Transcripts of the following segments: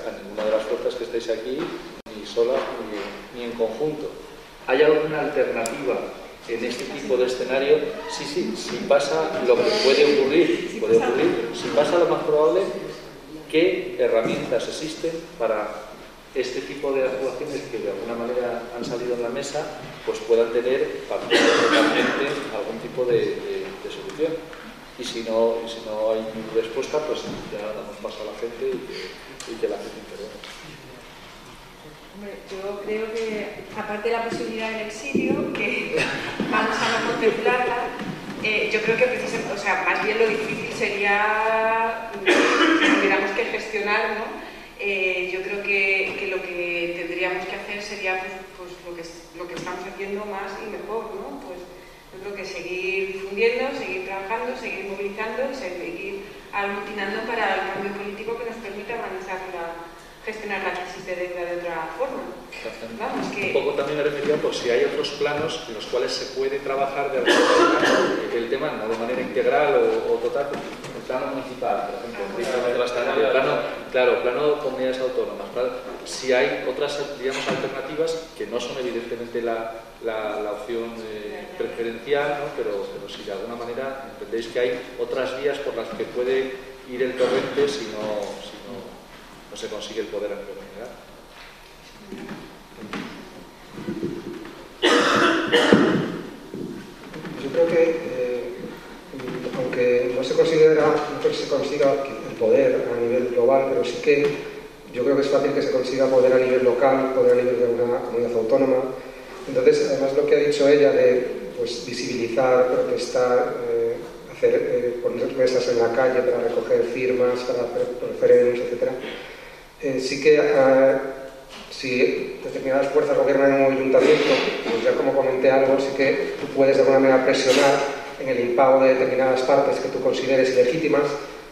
sea, ninguna de las fuerzas que estáis aquí, ni solas ni en conjunto. ¿Hay alguna alternativa en este tipo de escenario? Sí, si pasa lo que puede ocurrir, si pasa lo más probable, ¿qué herramientas existen para este tipo de actuaciones que de alguna manera han salido en la mesa, pues puedan tener totalmente algún tipo de solución? Y si no hay respuesta, pues ya damos paso a la gente y que la gente intervenga. Yo creo que, aparte de la posibilidad del exilio, que vamos a no contemplarla, yo creo que precisamente, o sea, más bien lo difícil sería si tuviéramos que gestionar, ¿no? Yo creo que lo que tendríamos que hacer sería pues lo que estamos haciendo más y mejor, ¿no? Pues yo creo que seguir difundiendo, seguir trabajando, seguir movilizando y seguir aglutinando para el cambio político que nos permita gestionar la crisis de deuda de otra forma. Vamos, que... Un poco también me refería, pues si hay otros planos en los cuales se puede trabajar de alguna manera el tema, no de manera integral o total, el plano municipal, por ejemplo, el plano comunidades autónomas, ¿vale? Si hay otras, digamos, alternativas que no son evidentemente la opción preferencial, ¿no? pero si de alguna manera entendéis que hay otras vías por las que puede ir el torrente si no se consigue el poder a nivel general. Yo creo que aunque no se consiga el poder a nivel global, pero sí que yo creo que es fácil que se consiga poder a nivel local, poder a nivel de una comunidad autónoma. Entonces, además lo que ha dicho ella de pues, visibilizar, protestar, poner mesas en la calle para recoger firmas, para hacer referéndums, etc. Sí que si determinadas fuerzas gobiernan en un ayuntamiento, pues ya como comenté algo, sí que tú puedes de alguna manera presionar en el impago de determinadas partes que tú consideres ilegítimas,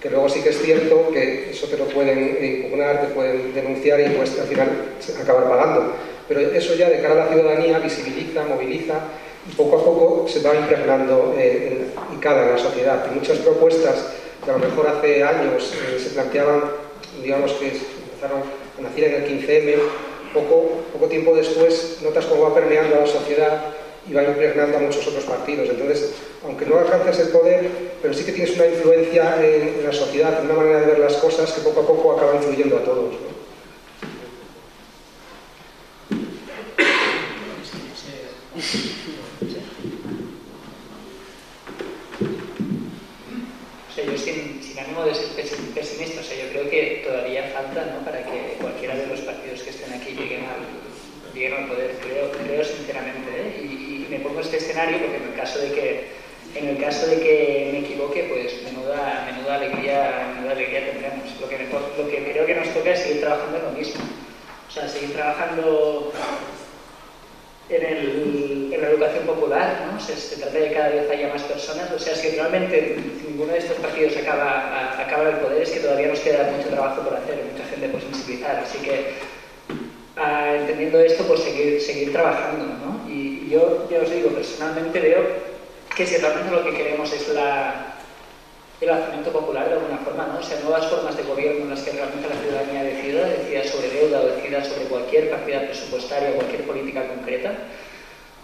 que luego sí que es cierto que eso te lo pueden impugnar, te pueden denunciar y pues al final acabar pagando. Pero eso ya de cara a la ciudadanía visibiliza, moviliza y poco a poco se va impregnando y cala en la sociedad. Y muchas propuestas que a lo mejor hace años se planteaban, digamos que empezaron a nacer en el 15M, poco tiempo después notas cómo va permeando a la sociedad y va impregnando a muchos otros partidos. Entonces, aunque no alcances el poder, pero sí que tienes una influencia en la sociedad, en una manera de ver las cosas que poco a poco acaba influyendo a todos, ¿no? O sea, yo sin ánimo de ser pesimista, o sea, yo creo que todavía falta, ¿no?, para que cualquiera de los partidos que estén aquí lleguen al poder, creo sinceramente, ¿eh? Y me pongo este escenario porque en el caso de que me equivoque, pues menuda alegría tendremos. Lo que creo que nos toca es seguir trabajando en lo mismo, o sea, seguir trabajando en la educación popular, ¿no? Se trata de que cada vez haya más personas. O sea, si realmente ninguno de estos partidos acaba en el poder, es que todavía nos queda mucho trabajo por hacer, mucha gente por sensibilizar. Así que, entendiendo esto, pues seguir trabajando, ¿no? Y yo ya os digo, personalmente veo que si realmente lo que queremos es el lanzamiento popular de alguna forma, ¿no? O sea, nuevas formas de gobierno en las que realmente la ciudadanía decida sobre deuda o decida sobre cualquier partida presupuestaria o cualquier política concreta.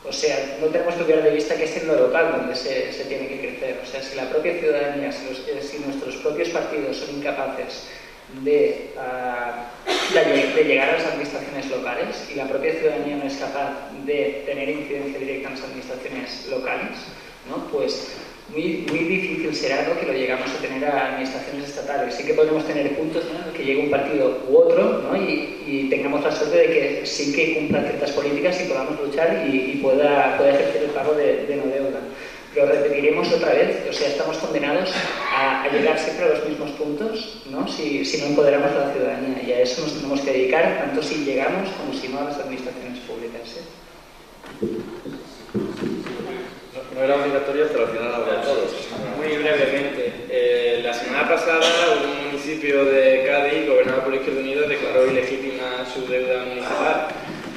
O sea, no tenemos que olvidar de vista que es en lo local donde se tiene que crecer. O sea, si la propia ciudadanía, si nuestros propios partidos son incapaces de llegar a las administraciones locales y la propia ciudadanía no es capaz de tener incidencia directa en las administraciones locales, ¿no?, pues muy difícil será, ¿no?, que lo llegamos a tener a administraciones estatales. Sí que podemos tener puntos, ¿no?, en los que llegue un partido u otro, ¿no?, y tengamos la suerte de que sí que cumplan ciertas políticas y podamos luchar y pueda ejercer el pago de no deuda. Pero repetiremos otra vez, o sea, estamos condenados a llegar siempre a los mismos puntos, ¿no?, si no empoderamos a la ciudadanía, y a eso nos tenemos que dedicar, tanto si llegamos como si no a las administraciones públicas, ¿eh? No era obligatorio, pero al final había todos. Muy brevemente, la semana pasada un municipio de Cádiz, gobernado por Izquierda Unida, declaró ilegítima su deuda municipal,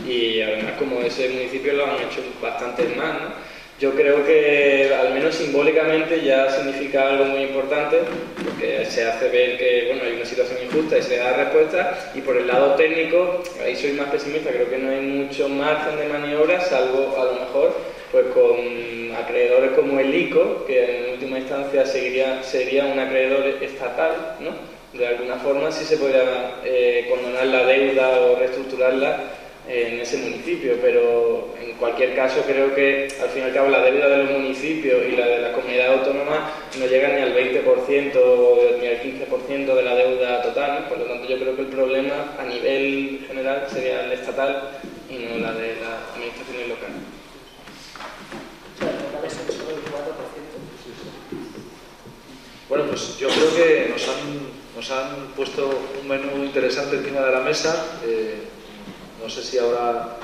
y además como ese municipio lo han hecho bastantes más, ¿no? Yo creo que al menos simbólicamente ya significa algo muy importante, porque se hace ver que bueno, hay una situación injusta y se da respuesta, y por el lado técnico, ahí soy más pesimista, creo que no hay mucho margen de maniobra, salvo a lo mejor pues con acreedores como el ICO, que en última instancia sería un acreedor estatal, ¿no? De alguna forma sí se podría condonar la deuda o reestructurarla en ese municipio, pero en cualquier caso creo que al fin y al cabo la deuda de los municipios y la de las comunidades autónomas no llegan ni al 20% ni al 15% de la deuda total, ¿no? Por lo tanto yo creo que el problema a nivel general sería el estatal y no la de las administraciones locales. Bueno, pues yo creo que nos han puesto un menú interesante encima de la mesa. No sé si habrá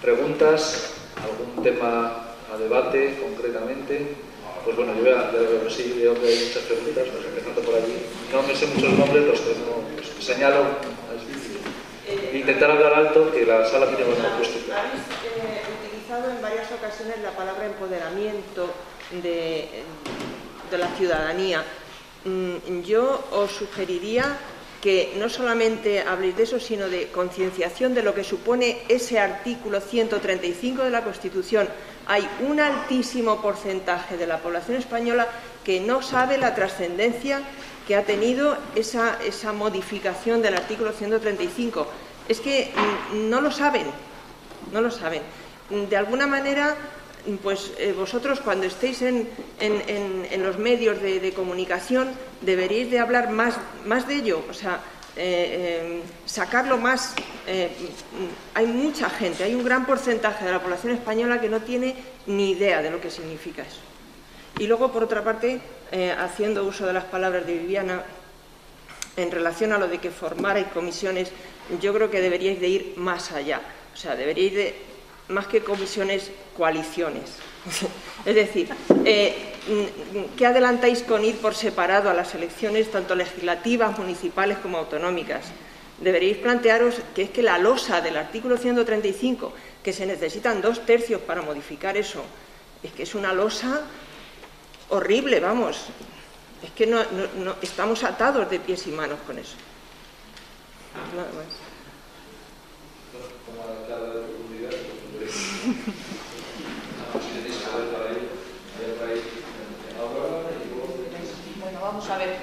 preguntas, algún tema a debate concretamente. Pues bueno, yo sí veo que hay muchas preguntas, pues empezando por allí. No me sé muchos nombres, los tengo, pues, señalo. Intentar hablar alto, que la sala tiene buena acústica. Habéis utilizado en varias ocasiones la palabra empoderamiento de la ciudadanía. Yo os sugeriría que no solamente habléis de eso, sino de concienciación de lo que supone ese artículo 135 de la Constitución. Hay un altísimo porcentaje de la población española que no sabe la trascendencia que ha tenido esa modificación del artículo 135. Es que no lo saben, no lo saben. De alguna manera, pues vosotros cuando estéis en los medios de comunicación deberíais de hablar más de ello, o sea, sacarlo más. Hay mucha gente, hay un gran porcentaje de la población española que no tiene ni idea de lo que significa eso. Y luego, por otra parte, haciendo uso de las palabras de Viviana, en relación a lo de que formarais comisiones, yo creo que deberíais de ir más allá, o sea, deberíais de, más que comisiones, coaliciones. Es decir, ¿qué adelantáis con ir por separado a las elecciones, tanto legislativas, municipales como autonómicas? Deberíais plantearos que es que la losa del artículo 135, que se necesitan 2/3 para modificar eso, es que es una losa horrible, vamos. Es que no estamos atados de pies y manos con eso. Nada más. Bueno, vamos a ver.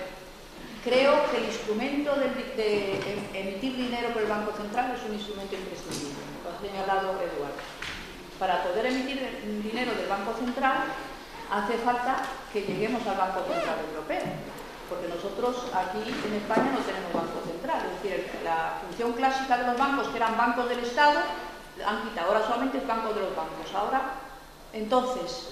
Creo que el instrumento de emitir dinero por el Banco Central es un instrumento imprescindible, lo ha señalado Eduardo. Para poder emitir dinero del Banco Central hace falta que lleguemos al Banco Central Europeo, porque nosotros aquí en España no tenemos Banco Central, es decir, la función clásica de los bancos, que eran bancos del Estado, han quitado, ahora solamente es banco de los bancos. Ahora, entonces,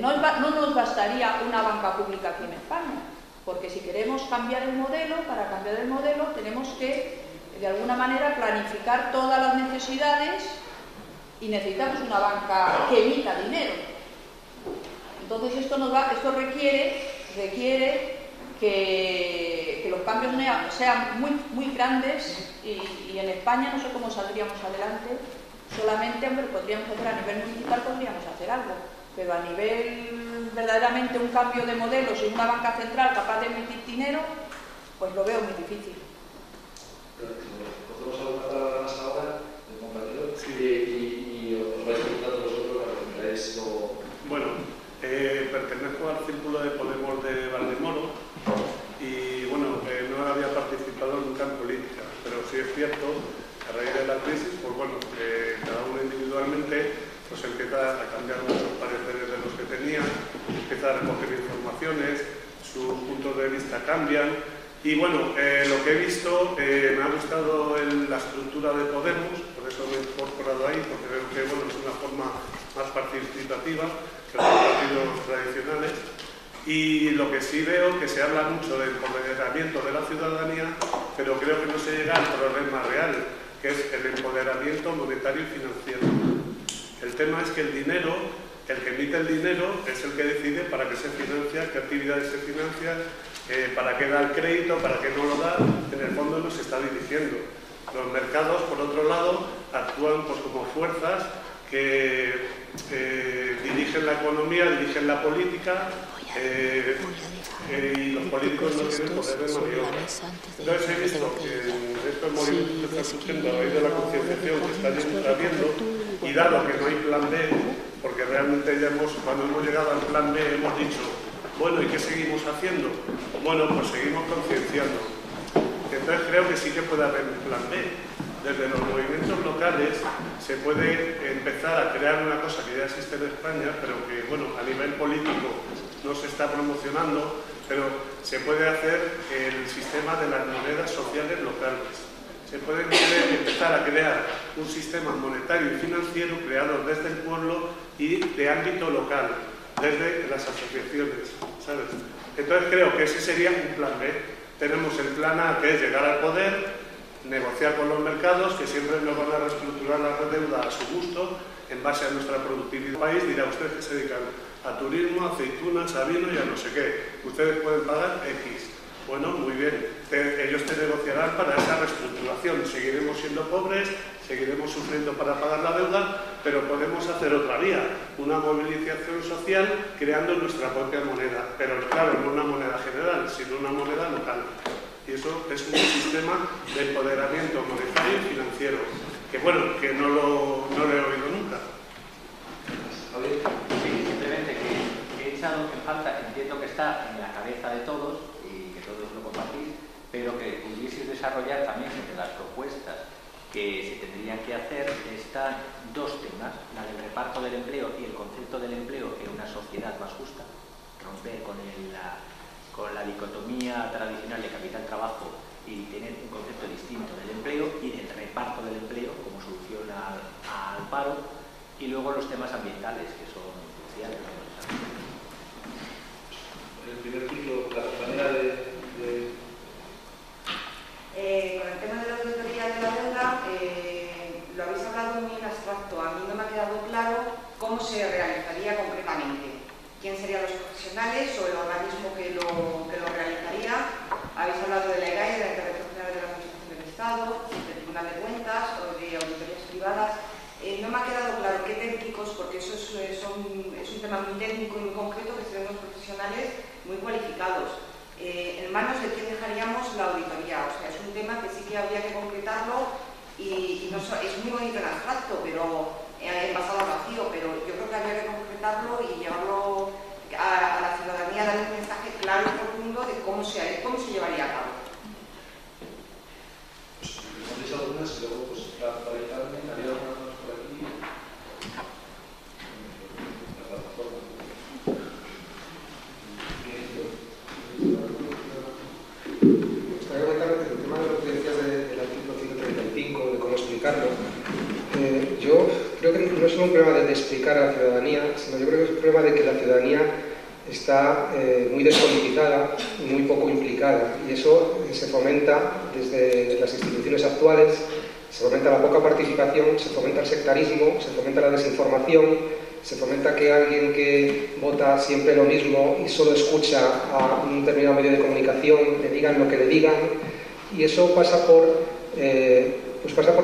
no nos bastaría una banca pública aquí en España, porque si queremos cambiar el modelo, para cambiar el modelo tenemos que, de alguna manera, planificar todas las necesidades y necesitamos una banca que emita dinero. Entonces esto requiere que los cambios sean muy grandes y en España no sé cómo saldríamos adelante. Solamente, hombre, podríamos hacer a nivel municipal, podríamos hacer algo, pero a nivel verdaderamente un cambio de modelos y una banca central capaz de emitir dinero, pues lo veo muy difícil. ¿Podemos alguna palabra más ahora, el compañero? Sí. Y os vais preguntando vosotros para que miráis lo... Bueno, pertenezco al Círculo de Podemos de Valdemoro y, bueno, no había participado nunca en política, pero sí es cierto, a raíz de la crisis, pues bueno, cada uno individualmente pues empieza a cambiar muchos pareceres de los que tenía, empieza a recoger informaciones, sus puntos de vista cambian y, bueno, lo que he visto, me ha gustado la estructura de Podemos, por eso me he incorporado ahí, porque veo que, bueno, es una forma más participativa que los partidos tradicionales. Y lo que sí veo que se habla mucho del empoderamiento de la ciudadanía, pero creo que no se llega al problema real, que es el empoderamiento monetario y financiero. El tema es que el dinero, el que emite el dinero, es el que decide para qué se financia, qué actividades se financian, para qué da el crédito, para qué no lo da. En el fondo nos está dirigiendo. Los mercados, por otro lado, actúan pues como fuerzas que dirigen la economía, dirigen la política, y los políticos no tienen poder de maniobra. Entonces he visto que en estos movimientos que están surgiendo a raíz de la concienciación que está habiendo, y dado que no hay plan B, porque realmente ya cuando hemos llegado al plan B hemos dicho, bueno, ¿y qué seguimos haciendo? Bueno, pues seguimos concienciando. Entonces creo que sí que puede haber un plan B. Desde los movimientos locales se puede empezar a crear una cosa que ya existe en España, pero que, bueno, a nivel político no se está promocionando, pero se puede hacer el sistema de las monedas sociales locales. Se puede empezar a crear un sistema monetario y financiero creado desde el pueblo y de ámbito local, desde las asociaciones, ¿sabes? Entonces creo que ese sería un plan B. Tenemos el plan A, que es llegar al poder, negociar con los mercados, que siempre nos van a reestructurar la deuda a su gusto, en base a nuestra productividad. El país dirá, ustedes que se dedican a turismo, a aceitunas, a vino y a no sé qué. Ustedes pueden pagar X. Bueno, muy bien. Ellos te negociarán para esa reestructuración. Seguiremos siendo pobres, seguiremos sufriendo para pagar la deuda, pero podemos hacer otra vía, una movilización social creando nuestra propia moneda. Pero claro, no una moneda general, sino una moneda local. Y eso es un sistema de empoderamiento monetario y financiero, que bueno, que no lo he oído nunca. Sí, simplemente que he echado en falta, entiendo que está en la cabeza de todos y que todos lo compartís, pero que pudieseis desarrollar también entre las propuestas que se tendrían que hacer están dos temas, la del reparto del empleo y el concepto del empleo en una sociedad más justa, romper con la dicotomía tradicional de capital-trabajo y tener un concepto distinto del empleo y del reparto del empleo como solución al paro, y luego los temas ambientales, que son cruciales. El primer título, la manera con el tema de la auditoría de la deuda, lo habéis hablado muy en abstracto. A mí no me ha quedado claro cómo se realizaría concretamente. ¿Quién serían los profesionales o el organismo que lo realizaría? Habéis hablado de la EGAE, de la Intervención General de la Administración del Estado, del Tribunal de Cuentas o de auditorías privadas. No me ha quedado claro qué técnicos, porque eso es un tema muy técnico y muy concreto que serían los profesionales muy cualificados. ¿En manos de quién dejaríamos la auditoría? O sea, es un tema que sí que habría que concretarlo y no, es muy bonito en abstracto, pero pasado al vacío, pero yo creo que habría que concretarlo y llevarlo a la ciudadanía, darle un mensaje claro y profundo de cómo se llevaría a cabo. Pues algunas y luego pues para evitarme, había algunas más por aquí. La plataforma. Me gustaría comentar que el tema de lo que decías del artículo 135, de cómo explicarlo. Yo creo que no es solo un problema de explicar a la ciudadanía, sino yo creo que es un problema de que la ciudadanía está muy despolitizada y muy poco implicada, y eso se fomenta desde las instituciones actuales, se fomenta la poca participación, se fomenta el sectarismo, se fomenta la desinformación, se fomenta que alguien que vota siempre lo mismo y solo escucha a un determinado medio de comunicación le digan lo que le digan, y eso pasa por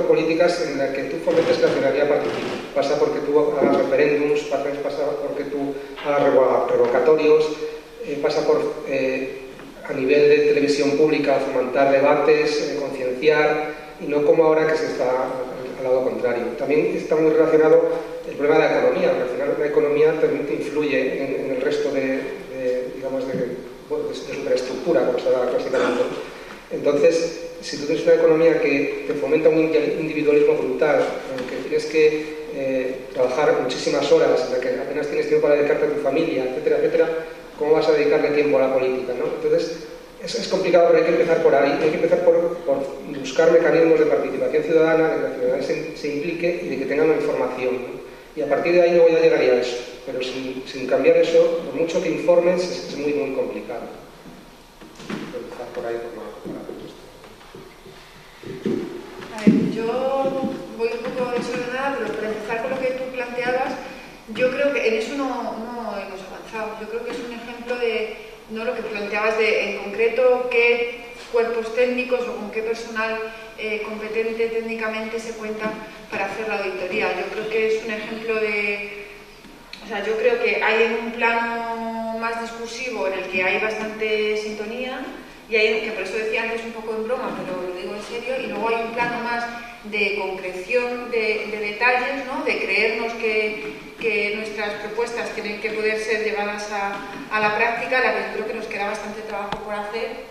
políticas en las que tú fomentes que la ciudadanía participe. Pasa porque tú hagas referéndums, pasa porque tú hagas revocatorios, pasa por, a nivel de televisión pública, fomentar debates, concienciar, y no como ahora que se está al lado contrario. También está muy relacionado el problema de la economía, porque al final la economía también te influye en el resto de superestructura, como se habla clásicamente. Entonces, si tú tienes una economía que te fomenta un individualismo brutal, en que tienes que trabajar muchísimas horas, en la que apenas tienes tiempo para dedicarte a tu familia, etcétera, etcétera, ¿cómo vas a dedicarle tiempo a la política, ¿no? Entonces, es complicado, pero hay que empezar por ahí. Hay que empezar por buscar mecanismos de participación ciudadana, de que la ciudadanía se implique y de que tengan una información, ¿no? Y a partir de ahí luego ya llegaría a eso. Pero sin cambiar eso, por mucho que informes, es muy, muy complicado. Empezar por ahí, por A ver, yo voy un poco desordenada, pero para empezar con lo que tú planteabas, yo creo que en eso no hemos avanzado. Yo creo que es un ejemplo de, no lo que planteabas de, en concreto, qué cuerpos técnicos o con qué personal competente técnicamente se cuenta para hacer la auditoría. Yo creo que es un ejemplo de... O sea, yo creo que hay en un plano más discursivo en el que hay bastante sintonía, y hay, que por eso decía antes un poco en broma, pero lo digo en serio, y luego hay un plano más de concreción de detalles, ¿no? De creernos que nuestras propuestas tienen que poder ser llevadas a la práctica, la que yo creo que nos queda bastante trabajo por hacer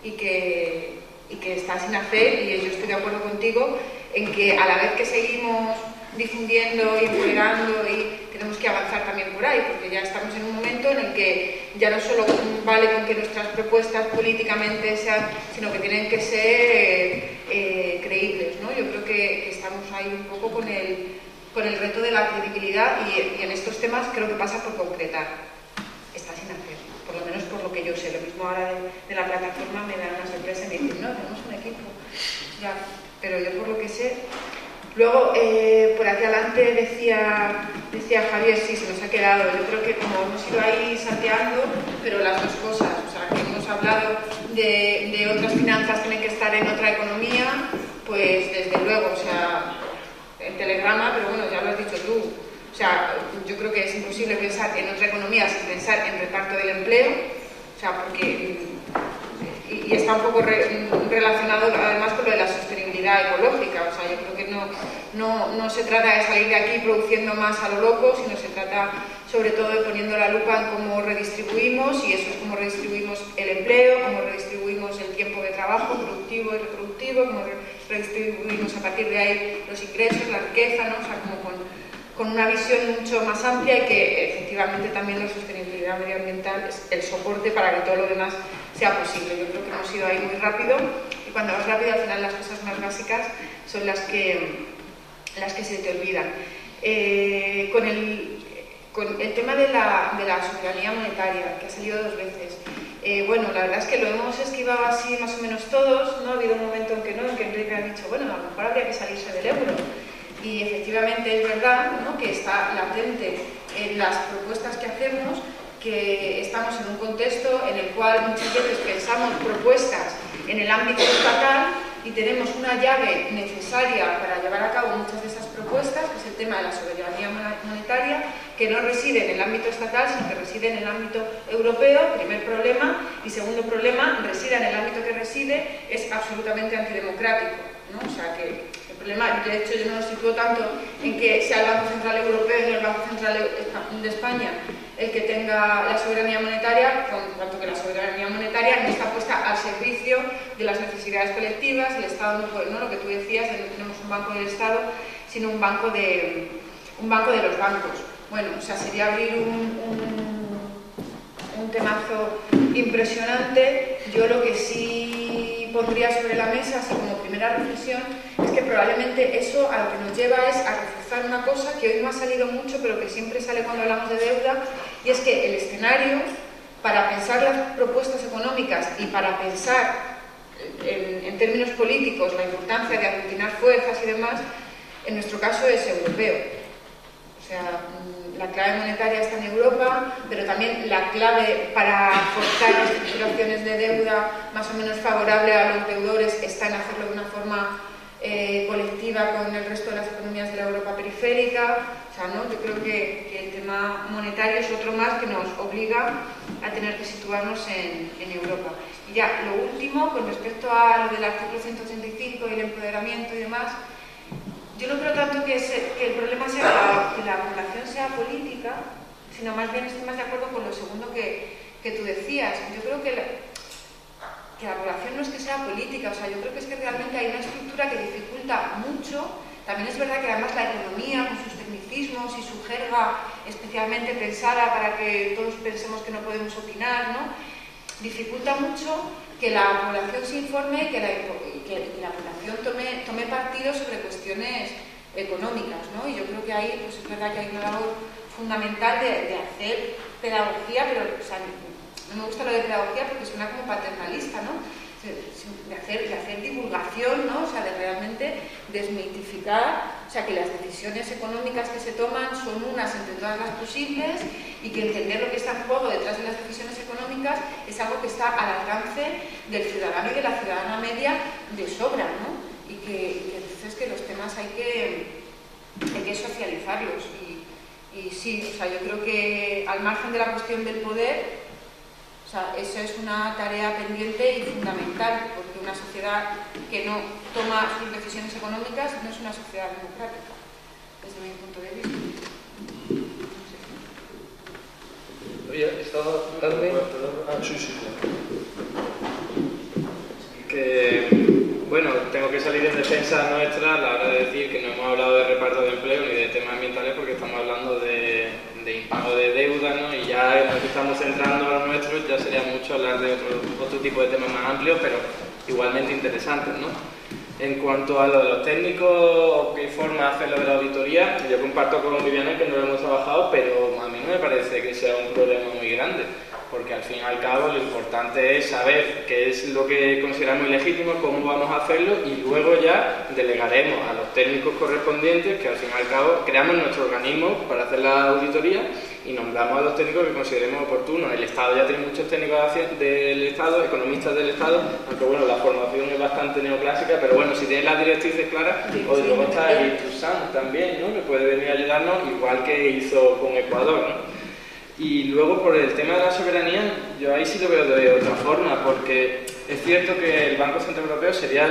y que está sin hacer, y yo estoy de acuerdo contigo en que a la vez que seguimos difundiendo y empoderando, y tenemos que avanzar también por ahí, porque ya estamos en un momento en el que ya no solo vale con que nuestras propuestas políticamente sean, sino que tienen que ser creíbles, ¿no? Yo creo que estamos ahí un poco con el reto de la credibilidad, y en estos temas creo que pasa por concretar. Está sin hacer, por lo menos por lo que yo sé. Lo mismo ahora de la plataforma me da una sorpresa y me dicen, no, tenemos un equipo. Ya, pero yo por lo que sé... Luego, por aquí adelante decía Javier, sí, se nos ha quedado. Yo creo que como hemos ido ahí salteando, pero las dos cosas, o sea, que hemos hablado de otras finanzas tienen que estar en otra economía, pues desde luego, o sea, en Telegrama, pero bueno, ya lo has dicho tú. O sea, yo creo que es imposible pensar en otra economía sin pensar en reparto del empleo, o sea, porque... Y está un poco relacionado además con lo de la sostenibilidad ecológica. O sea, yo creo que no se trata de salir de aquí produciendo más a lo loco, sino se trata sobre todo de poniendo la lupa en cómo redistribuimos, y eso es cómo redistribuimos el empleo, cómo redistribuimos el tiempo de trabajo productivo y reproductivo, cómo redistribuimos a partir de ahí los ingresos, la riqueza, ¿no? O sea, como con una visión mucho más amplia, y que efectivamente también la sostenibilidad medioambiental es el soporte para que todo lo demás sea posible. Yo creo que hemos ido ahí muy rápido, y cuando vas rápido al final las cosas más básicas son las que se te olvidan. Con el tema de la soberanía monetaria, que ha salido 2 veces, bueno, la verdad es que lo hemos esquivado así más o menos todos, ¿no? Ha habido un momento en que no, en que Enrique ha dicho, bueno, a lo mejor habría que salirse del euro. Y efectivamente es verdad, ¿no?, que está latente en las propuestas que hacemos, que estamos en un contexto en el cual muchas veces pensamos propuestas en el ámbito estatal y tenemos una llave necesaria para llevar a cabo muchas de esas propuestas, que es el tema de la soberanía monetaria, que no reside en el ámbito estatal, sino que reside en el ámbito europeo, primer problema, y segundo problema, reside en el ámbito que reside, es absolutamente antidemocrático, ¿no? O sea que el problema, de hecho yo no lo sitúo tanto en que sea el Banco Central Europeo y no el Banco Central de España el que tenga la soberanía monetaria, cuanto que la soberanía monetaria no está puesta al servicio de las necesidades colectivas. El Estado no puede, ¿no? Lo que tú decías, no tenemos un banco del Estado, sino un banco de los bancos. Bueno, o sea, sería abrir un temazo impresionante. Yo lo que sí pondría sobre la mesa, así como primera reflexión, es que probablemente eso a lo que nos lleva es a reforzar una cosa que hoy no ha salido mucho, pero que siempre sale cuando hablamos de deuda, y es que el escenario para pensar las propuestas económicas y para pensar en términos políticos la importancia de aglutinar fuerzas y demás, en nuestro caso es europeo. O sea, la clave monetaria está en Europa, pero también la clave para forzar las estructuraciones de deuda más o menos favorable a los deudores está en hacerlo de una forma colectiva con el resto de las economías de la Europa periférica. O sea, ¿no? Yo creo que el tema monetario es otro más que nos obliga a tener que situarnos en Europa. Y ya, lo último, con respecto a lo del artículo 185 y el empoderamiento y demás, yo no creo tanto que el problema sea que la población sea política, sino más bien estoy más de acuerdo con lo segundo que tú decías. Yo creo que la población no es que sea política, o sea, yo creo que es que realmente hay una estructura que dificulta mucho. También es verdad que además la economía, con sus tecnicismos y su jerga especialmente pensada para que todos pensemos que no podemos opinar, ¿no?, dificulta mucho que la población se informe y que la población tome partido sobre cuestiones económicas, ¿no? Y yo creo que ahí, pues es verdad que hay una labor fundamental de hacer pedagogía, pero, o sea, no me gusta lo de pedagogía porque suena como paternalista, ¿no? De hacer divulgación, ¿no? O sea, de realmente desmitificar o sea, que las decisiones económicas que se toman son unas entre todas las posibles y que entender lo que está en juego detrás de las decisiones económicas es algo que está al alcance del ciudadano y de la ciudadana media de sobra, ¿no? Y que entonces que los temas hay que socializarlos y sí, o sea, yo creo que al margen de la cuestión del poder, o sea, eso es una tarea pendiente y fundamental, porque una sociedad que no toma sus decisiones económicas no es una sociedad democrática, desde mi punto de vista. Oye, estaba Carmen. Sí. Que, bueno, tengo que salir en defensa nuestra a la hora de decir que no hemos hablado de reparto de empleo ni de temas ambientales porque estamos hablando de impago de deuda, ¿no? Y ya nos estamos centrando a los nuestros, ya sería mucho hablar de otro tipo de temas más amplios, pero igualmente interesantes, ¿no? En cuanto a lo de los técnicos, qué forma hacer lo de la auditoría, yo comparto con Viviana que no lo hemos trabajado, pero a mí no me parece que sea un problema muy grande, porque al fin y al cabo lo importante es saber qué es lo que consideramos ilegítimo, cómo vamos a hacerlo y luego ya delegaremos a los técnicos correspondientes, que al fin y al cabo creamos nuestro organismo para hacer la auditoría y nombramos a los técnicos que consideremos oportunos. El Estado ya tiene muchos técnicos del Estado, economistas del Estado, aunque bueno, la formación es bastante neoclásica, pero bueno, si tiene las directrices claras, o luego está el ITUSAN también, ¿no? Que puede venir a ayudarnos, igual que hizo con Ecuador, ¿no? Y luego por el tema de la soberanía, yo ahí sí lo veo de otra forma, porque es cierto que el Banco Central Europeo sería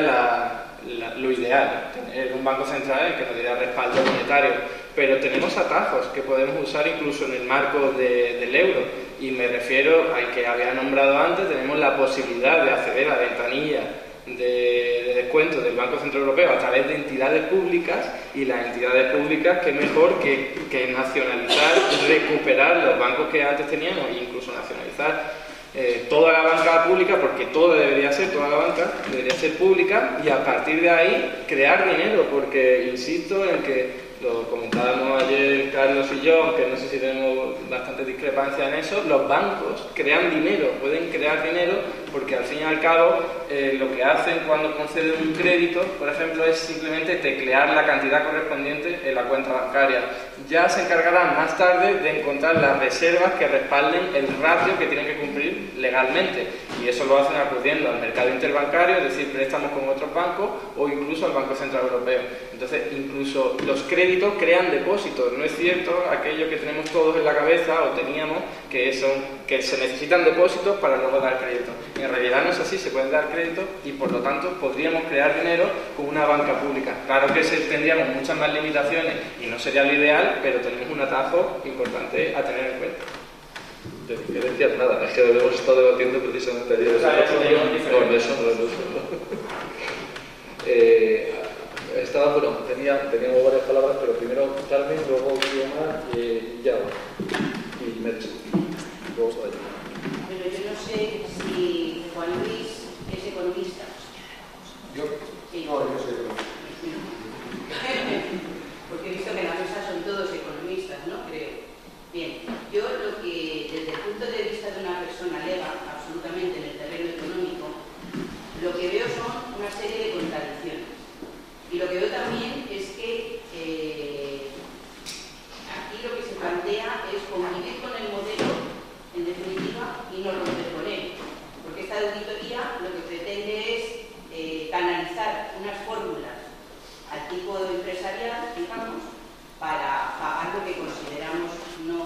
lo ideal, tener un banco central en que nos diera respaldo monetario, pero tenemos atajos que podemos usar incluso en el marco del euro, y me refiero al que había nombrado antes, tenemos la posibilidad de acceder a la ventanilla de descuento del Banco Central Europeo a través de entidades públicas, y las entidades públicas que mejor que nacionalizar, recuperar los bancos que antes teníamos e incluso nacionalizar toda la banca pública, porque toda la banca debería ser pública, y a partir de ahí crear dinero, porque insisto en que lo comentábamos ayer Carlos y yo, aunque no sé si tenemos bastante discrepancia en eso, los bancos crean dinero, pueden crear dinero, porque al fin y al cabo lo que hacen cuando conceden un crédito, por ejemplo, es simplemente teclear la cantidad correspondiente en la cuenta bancaria. Ya se encargarán más tarde de encontrar las reservas que respalden el ratio que tienen que cumplir legalmente, y eso lo hacen acudiendo al mercado interbancario, es decir, préstamos con otros bancos o incluso al Banco Central Europeo. Entonces, incluso los créditos crean depósitos. No es cierto aquello que tenemos todos en la cabeza, o teníamos, que se necesitan depósitos para luego dar crédito. En realidad no es así, se pueden dar créditos y por lo tanto podríamos crear dinero con una banca pública. Claro que tendríamos muchas más limitaciones y no sería lo ideal, pero tenemos un atajo importante a tener en cuenta. De diferencias nada, es que lo hemos estado debatiendo precisamente ayer. No, eso no es eso. Teníamos varias palabras, pero primero Carmen, luego Guioma y Yao y Merche. Luego Soraya. Pero yo no sé si Juan Luis es economista. ¿Yo? Sí. No, yo soy economista. Porque he visto que en la mesa son todos economistas, ¿no? Creo. Bien, yo lo que, desde el punto de vista de una persona lega, absolutamente en el terreno económico, lo que veo son una serie de contradicciones. Y lo que veo también es que aquí lo que se plantea es convivir con el modelo, en definitiva, y no romper con él. Porque esta auditoría lo que pretende es canalizar unas fórmulas al tipo empresarial, digamos, para pagar lo que consideramos no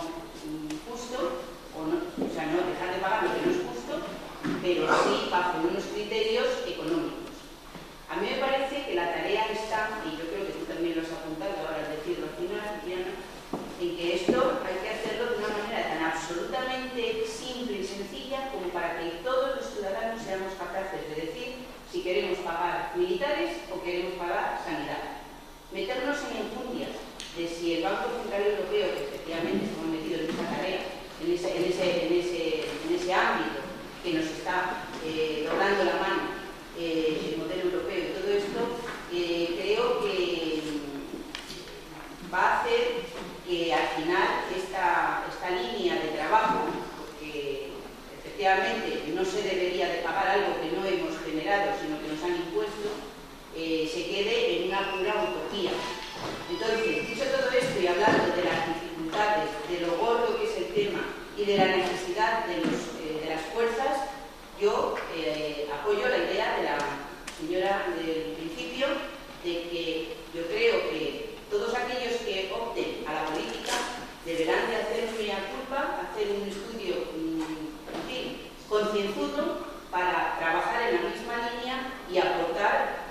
justo, o sea, no dejar de pagar lo que no es justo, pero sí bajo unos criterios económicos. A mí me parece que la tarea está, y yo creo que tú también lo has apuntado ahora al decirlo al final, Diana, en que esto hay que hacerlo de una manera tan absolutamente simple y sencilla como para que todos los ciudadanos seamos capaces de decir si queremos pagar militares o queremos pagar sanidad. Meternos en enjundias de si el Banco Central Europeo, que efectivamente estamos metidos en esa tarea, en ese ámbito que nos está doblando la mano, el modelo europeo y todo esto, creo que va a hacer que al final esta línea de trabajo, porque efectivamente no se debería de pagar algo que no hemos generado, sino que nos han impuesto, se quede en una pura utopía. Entonces, dicho todo esto y hablando de las dificultades, de lo gordo que es el tema y de la necesidad de las fuerzas, yo apoyo la idea de la señora del principio de que yo creo que todos aquellos que opten a la política deberán de hacer un mea culpa, hacer un estudio, en fin, concienzudo para trabajar en la misma línea y aportar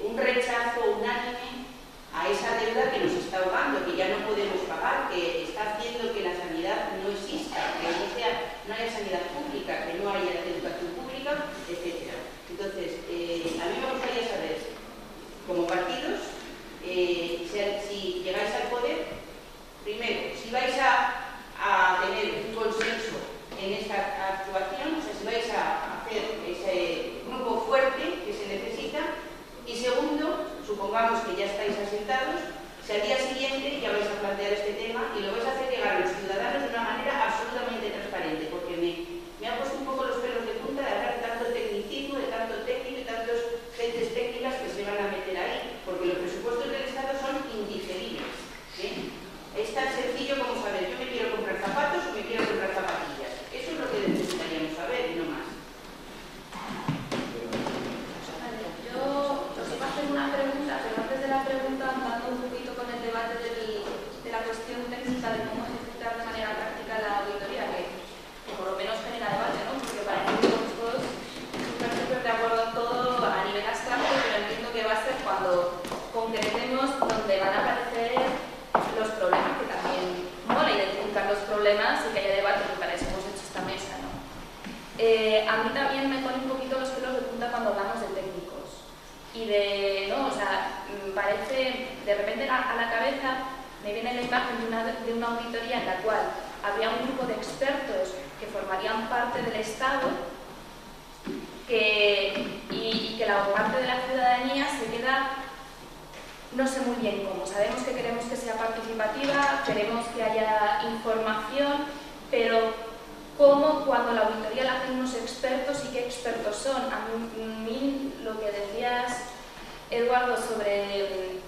un rechazo unánime a esa deuda que nos está ahogando, que ya no podemos pagar, que está haciendo que la sanidad no exista, que no haya sanidad pública, que no haya educación pública, etc. Entonces, a mí me gustaría saber, como partidos, si llegáis al poder, primero, si vais a tener un consenso en esta actuación, o sea, si vais a hacer ese grupo fuerte que se necesita, y segundo, supongamos que ya estáis asentados, si al día siguiente ya vais a plantear este tema y lo vais a hacer llegar a los ciudadanos de una manera absolutamente transparente, porque me ha puesto un poco los pelos de punta de hablar de tanto tecnicismo, de tanto técnico y tantas gentes técnicas que se van a meter ahí, porque los presupuestos del Estado son indigeribles. Es tan sencillo como saber, yo me quiero comprar zapatos o me quiero comprar zapatillas. Eso es lo que necesitaríamos saber y no más. Yo os iba a hacer una pregunta, pero antes de la pregunta, andando un poquito con el debate de la cuestión técnica de cómo ejecutar de manera práctica la auditoría, que por lo menos genera debate, ¿no? Porque parece que todos están súper de acuerdo en todo a nivel abstracto, pero entiendo que va a ser cuando concretemos donde van a aparecer los problemas, que también mola identificar los problemas y que haya debate, que para eso hemos hecho esta mesa, ¿no? A mí también me pone un poquito los pelos de punta cuando hablamos de técnicos y de, ¿no? O sea, parece, de repente a la cabeza me viene la imagen de una auditoría en la cual habría un grupo de expertos que formarían parte del Estado y que la parte de la ciudadanía se queda, no sé muy bien cómo. Sabemos que queremos que sea participativa, queremos que haya información, pero ¿cómo cuando la auditoría la hacen unos expertos y qué expertos son? A mí lo que decías, Eduardo, sobre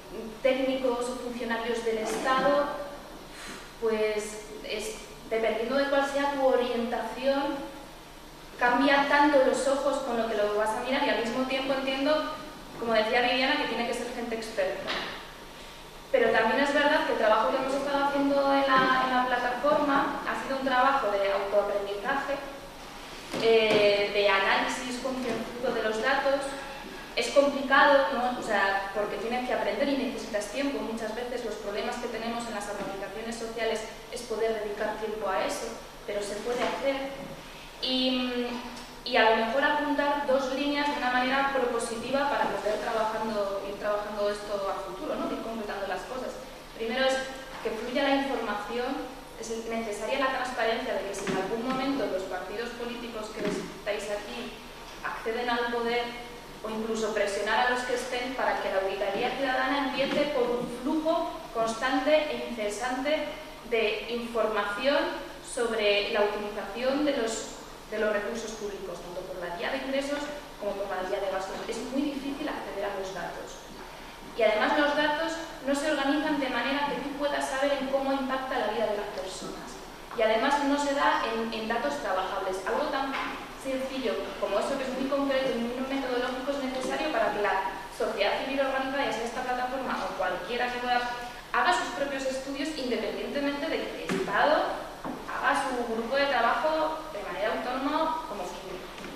técnicos o funcionarios del Estado, pues dependiendo de cuál sea tu orientación, cambia tanto los ojos con lo que lo vas a mirar y al mismo tiempo entiendo, como decía Viviana, que tiene que ser gente experta. Pero también es verdad que el trabajo que hemos estado haciendo en la plataforma ha sido un trabajo de autoaprendizaje, de análisis concienzudo de los datos. Es complicado, ¿no? O sea, porque tienes que aprender y necesitas tiempo. Muchas veces los problemas que tenemos en las organizaciones sociales es poder dedicar tiempo a eso, pero se puede hacer. Y a lo mejor apuntar dos líneas de una manera propositiva para poder ir trabajando esto a futuro, ¿no? Ir completando las cosas. Primero es que fluya la información, es necesaria la transparencia de que si en algún momento los partidos políticos que estáis aquí acceden al poder o incluso presionar a los que estén para que la auditoría ciudadana empiece por un flujo constante e incesante de información sobre la utilización de los recursos públicos, tanto por la vía de ingresos como por la vía de gastos. Es muy difícil acceder a los datos. Y además los datos no se organizan de manera que tú puedas saber en cómo impacta la vida de las personas. Y además no se da en datos trabajables. Algo tan sencillo como eso, que es muy concreto y muy metodológico, es necesario para que la sociedad civil organizada, ya sea esta plataforma o cualquiera que pueda, haga sus propios estudios independientemente de que el Estado haga su grupo de trabajo de manera autónoma como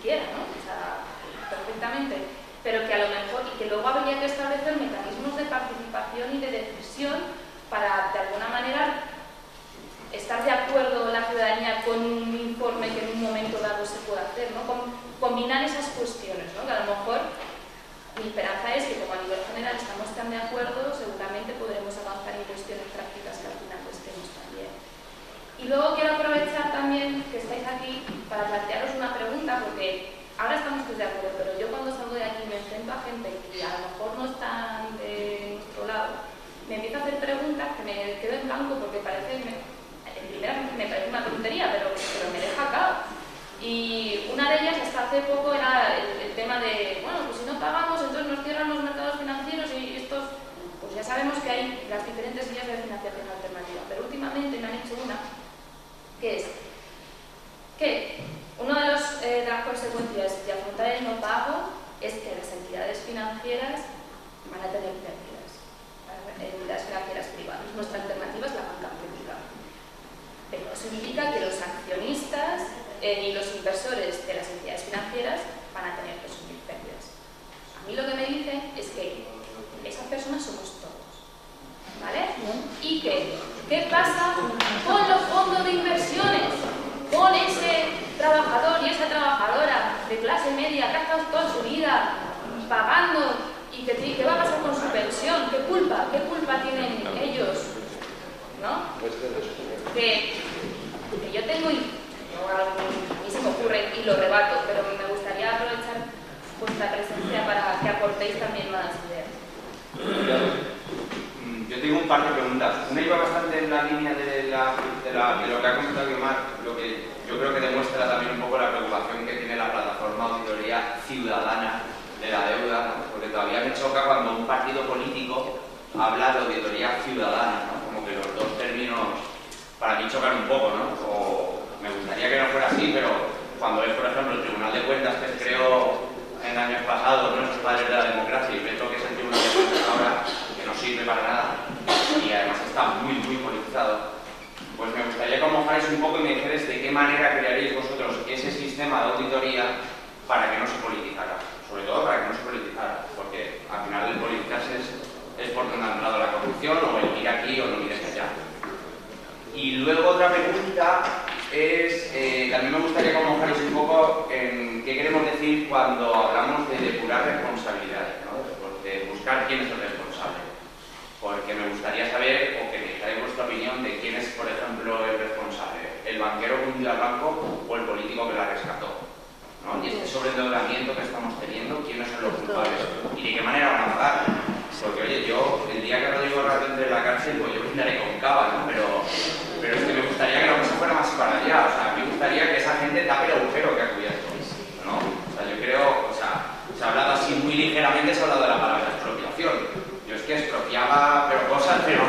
quiera, ¿no? O sea, perfectamente. Pero que a lo mejor, y que luego habría que establecer mecanismos de participación y de decisión para, de alguna manera, estar de acuerdo la ciudadanía con un informe que en un momento dado se pueda hacer, ¿no? Combinar esas cuestiones, ¿no? Que a lo mejor mi esperanza es que, como a nivel general estamos tan de acuerdo, seguramente podremos avanzar en cuestiones prácticas que al final estemos también. Y luego quiero aprovechar también que estáis aquí para plantearos una pregunta, porque ahora estamos todos de acuerdo, pero yo cuando salgo de aquí me enfrento a gente que a lo mejor no están de nuestro lado, me empiezo a hacer preguntas que me quedo en blanco porque parece, en primera me parece una tontería, pero me deja cao. Y una de ellas hasta hace poco era el tema de, bueno, pues si no pagamos, entonces nos cierran los mercados financieros y estos, pues ya sabemos que hay hay las diferentes vías de financiación alternativa, pero últimamente me han hecho una, que es que una de las consecuencias de afrontar el no pago es que las entidades financieras van a tener pérdidas, entidades financieras privadas. Nuestra alternativa es la banca pública, pero no significa que los accionistas ni los inversores de las entidades financieras van a tener que asumir pérdidas. A mí lo que me dicen es que esas personas somos todos, ¿vale? Y que, ¿qué pasa con los fondos de inversiones? Con ese trabajador y esa trabajadora de clase media que ha estado toda su vida pagando y que ¿qué va a pasar con su pensión? ¿Qué culpa tienen ellos? ¿No? Que yo tengo, a mí se me ocurre y lo rebato, pero me gustaría aprovechar vuestra presencia para que aportéis también más ideas. Yo tengo un par de preguntas. Una iba bastante en la línea de lo que ha comentado Guimar, lo que yo creo que demuestra también un poco la preocupación que tiene la plataforma Auditoría Ciudadana de la Deuda, ¿no? Porque todavía me choca cuando un partido político habla de auditoría ciudadana, ¿no? Como que los dos términos para mí chocan un poco, ¿no? O me gustaría que no fuera así, pero cuando ves, por ejemplo, el Tribunal de Cuentas que se creó en años pasados, nuestros padres de la democracia, y ves lo que es el Tribunal de Cuentas ahora, que no sirve para nada, y además está muy politizado, pues me gustaría que mojáis un poco y me dijerais de qué manera crearéis vosotros ese sistema de auditoría para que no se politizara, sobre todo para que no se politizara, porque al final el politizarse es por donde ha entrado la corrupción, o el ir aquí o no ir allá. Y luego otra pregunta es, también me gustaría que mojáis un poco en qué queremos decir cuando hablamos de depurar responsabilidades, ¿no? De buscar quién es el responsable. Porque me gustaría saber, o que me digáis vuestra opinión, de quién es, por ejemplo, el responsable. ¿El banquero que hundió al banco o el político que la rescató? ¿No? Y este sobreendeudamiento que estamos teniendo, ¿quiénes son los culpables? ¿Y de qué manera van a pagar? Porque, oye, yo, el día que Rodrigo Rato entre en la cárcel, pues yo brindaré con cava, ¿no? Pero es que me gustaría que la cosa fuera más para allá. O sea, me gustaría que esa gente tape el agujero que ha cubierto, ¿no? O sea, yo creo, o sea, se ha hablado así muy ligeramente, se ha hablado de la palabra expropiación. Yo es que expropiaba, pero cosas, pero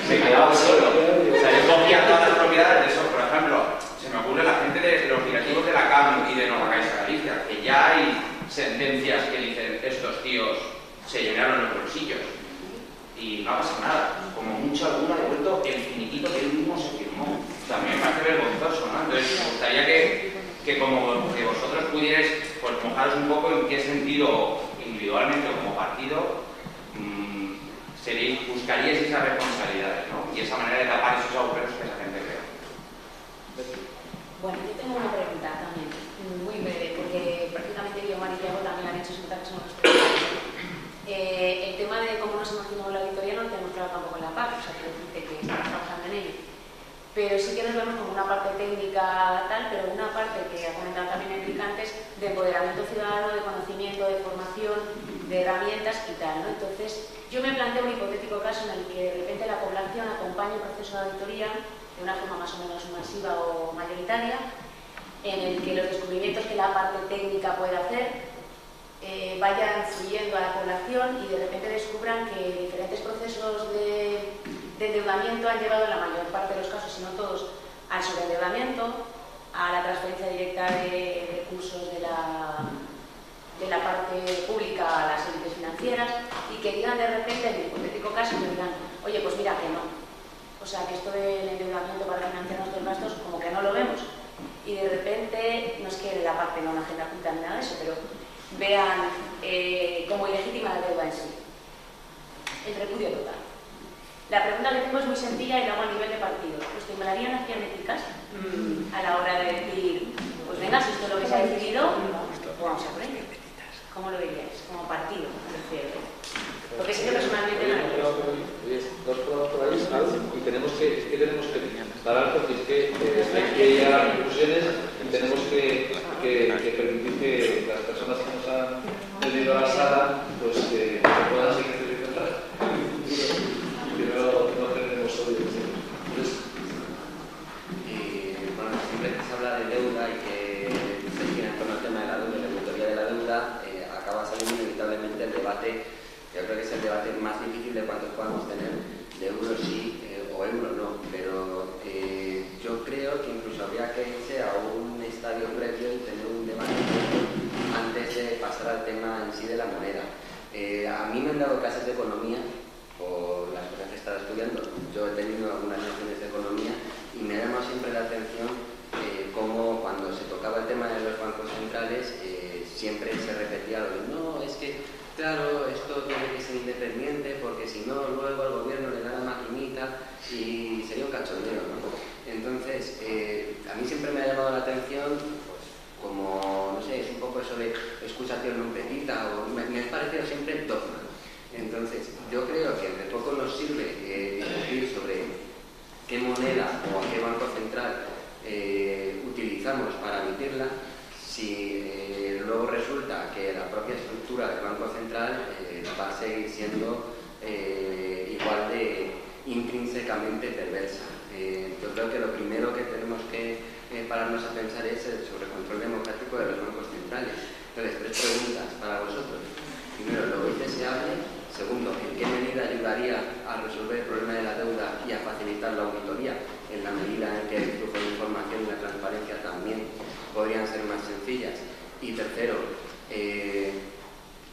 se quedaba solo. O sea, yo cogía todas las propiedades de eso. Por ejemplo, se me ocurre la gente de los directivos de la CAM y de Nova Caixa Galicia, que ya hay sentencias que dicen estos tíos se llenaron los bolsillos y no ha pasado nada. Como mucho alguno ha devuelto el finiquito que él mismo se firmó. O sea, a mí me parece vergonzoso, ¿no? Entonces, me gustaría que como que vosotros pudierais pues, mojaros un poco en qué sentido, individualmente o como partido, buscaríais esas responsabilidades, ¿no? Y esa manera de tapar esos agujeros que esa gente crea. Bueno, yo tengo una pregunta también, muy breve, porque prácticamente Guiomar y Diego también han hecho su personas. El tema de cómo nos imaginamos la auditoría no lo tenemos claro tampoco en la PAC, o sea, que dice que estamos trabajando en ello. Pero sí que nos vemos como una parte técnica tal, pero una parte que ha comentado también Enrique antes, de empoderamiento ciudadano, de conocimiento, de formación, de herramientas y tal, ¿no? Entonces, yo me planteo un hipotético caso en el que de repente la población acompañe el proceso de auditoría de una forma más o menos masiva o mayoritaria, en el que los descubrimientos que la parte técnica puede hacer vayan fluyendo a la población y de repente descubran que diferentes procesos de endeudamiento han llevado en la mayor parte de los casos, si no todos, al sobreendeudamiento, a la transferencia directa de recursos de la parte pública a las élites financieras y que digan de repente, en el hipotético caso, que digan, oye, pues mira que no. O sea, que esto del endeudamiento para financiar nuestros gastos, como que no lo vemos. Y de repente, no es que la parte no, la agenda oculta ni nada de eso, pero vean como ilegítima la deuda en sí. El repudio total. La pregunta que tengo es muy sencilla y la hago a nivel de partido. ¿Os temblarían hacia métricas a la hora de decir, pues venga, si esto es lo que se ha decidido, vamos a por ello? ¿Cómo lo veríais? Como partido, porque es que personalmente no lo veo. Dos pruebas por ahí y tenemos que parar porque es que hay que ir a conclusiones y tenemos que permitir que las personas que nos han venido a la sala pues que puedan seguir presentando. Pero no tenemos hoy. Bueno, siempre que se habla de deuda y que se gira en torno al tema de la deuda y la auditoría de la deuda, acaba saliendo inevitablemente el debate Yo creo que es el debate más difícil de cuántos podamos tener, de euros sí o euros no, pero yo creo que incluso habría que irse a un estadio previo y tener un debate antes de pasar al tema en sí de la moneda. A mí me han dado clases de economía por las cosas que he estado estudiando. Yo he tenido algunas nociones de economía y me ha llamado siempre la atención cómo cuando se tocaba el tema de los bancos centrales siempre se repetía lo de no, es que claro, esto tiene que ser independiente porque si no luego al gobierno le da la maquinita y sería un cachondeo, ¿no? Entonces, a mí siempre me ha llamado la atención, pues, como, no sé, es un poco eso de excusación non petita, o me ha parecido siempre dogma. Entonces, yo creo que de poco nos sirve discutir sobre qué moneda o a qué banco central utilizamos para emitirla, si luego resulta que la propia estructura del Banco Central va a seguir siendo igual de intrínsecamente perversa. Yo creo que lo primero que tenemos que pararnos a pensar es sobre el control democrático de los bancos centrales. Entonces, 3 preguntas para vosotros. Primero, ¿lo veis deseable? Segundo, ¿en qué medida ayudaría a resolver el problema de la deuda y a facilitar la auditoría? En la medida en que el flujo de información y la transparencia también podrían ser más sencillas. Y tercero,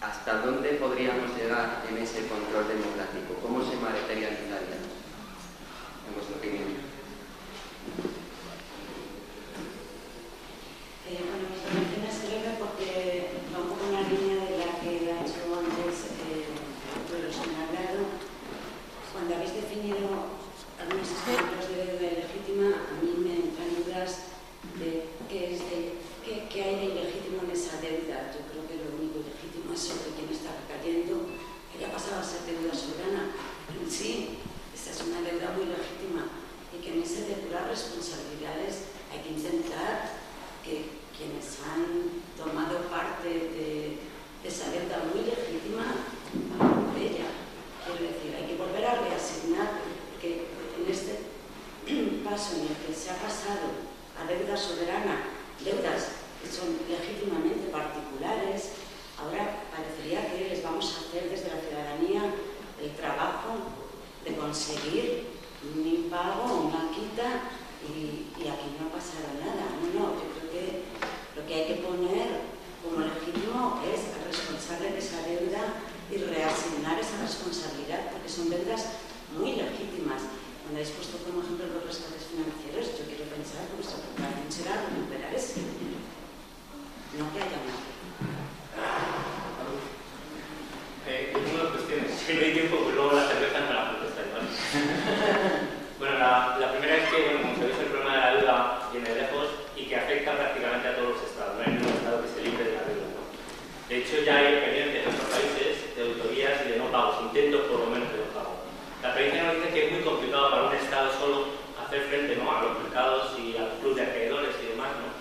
¿hasta dónde podríamos llegar en ese control democrático? ¿Cómo se materializaría? En vuestra opinión. Bueno, mi intervención es breve porque va un poco en la línea de la que ha hecho antes los que han hablado. Cuando habéis definido algunos ejemplos de deuda ilegítima, a mí me entran dudas de qué hay de ilegítimo en esa deuda. Yo creo que lo único ilegítimo es sobre quién está recayendo, que ya pasaba a ser deuda soberana. Sí, esta es una deuda muy legítima y que en ese depurar responsabilidades hay que intentar que quienes han tomado parte de esa deuda muy legítima paguen por ella. Quiero decir, hay que volver a reasignar, porque en este paso en el que se ha pasado a deuda soberana, deudas que son legítimamente particulares, ahora parecería que les vamos a hacer desde la ciudadanía el trabajo de conseguir un impago o una quita y aquí no ha pasado nada. No, yo creo que lo que hay que poner como legítimo es al responsable de esa deuda y reasignar esa responsabilidad, porque son deudas muy legítimas. Cuando habéis puesto como ejemplo los rescates financieros, yo quiero pensar que nuestra preocupación será recuperar ese dinero, no que haya una. Tengo dos cuestiones. Si no hay tiempo, pues luego la cerveza no me la contesta igual. Bueno, la primera es que, bueno, como sabéis, el problema de la deuda viene de lejos y que afecta prácticamente a todos los estados. No hay ningún estado que se libre de la deuda, ¿no? De hecho, ya hay experiencias en otros países de auditorías y de no pagos, intentos por lo menos de no pago. La experiencia nos dice que es muy complicado para un estado solo hacer frente, ¿no?, a los mercados y a los clubes de acreedores y demás, ¿no?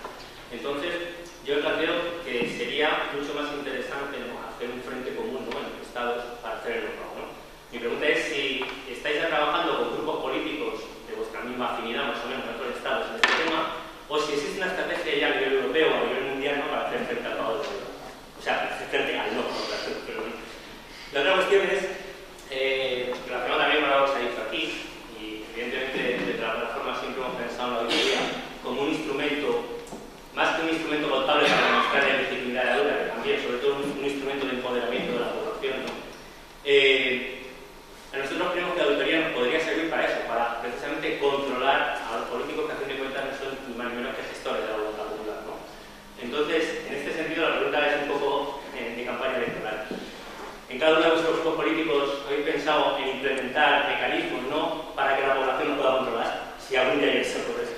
Entonces, yo planteo que sería mucho más interesante, ¿no?, hacer un frente común, ¿no?, en los estados para hacer el no pago, ¿no? Mi pregunta es si estáis ya trabajando con grupos políticos de vuestra misma afinidad, más o menos, en otros estados en este tema, o si existe una estrategia ya a nivel europeo o a nivel mundial, ¿no?, para hacer frente al pago de deuda. O sea, hacer frente al no pago de deuda, pero la otra cuestión es relacionado también con algo que se ha dicho aquí, y evidentemente desde la plataforma siempre hemos pensado en la auditoría como un instrumento, más que un instrumento contable para demostrar la legitimidad de la deuda, que también, sobre todo, un instrumento de empoderamiento de la población, ¿no? Nosotros creemos que la auditoría nos podría servir para eso, para precisamente controlar a los políticos que a fin de cuentas no son ni más ni menos que gestores de la voluntad popular, ¿no? Entonces, en este sentido, la pregunta es un poco de campaña electoral. En cada uno de vuestros grupos políticos habéis pensado en implementar mecanismos, ¿no?, para que la población no pueda controlar, si algún día hay que ser por eso.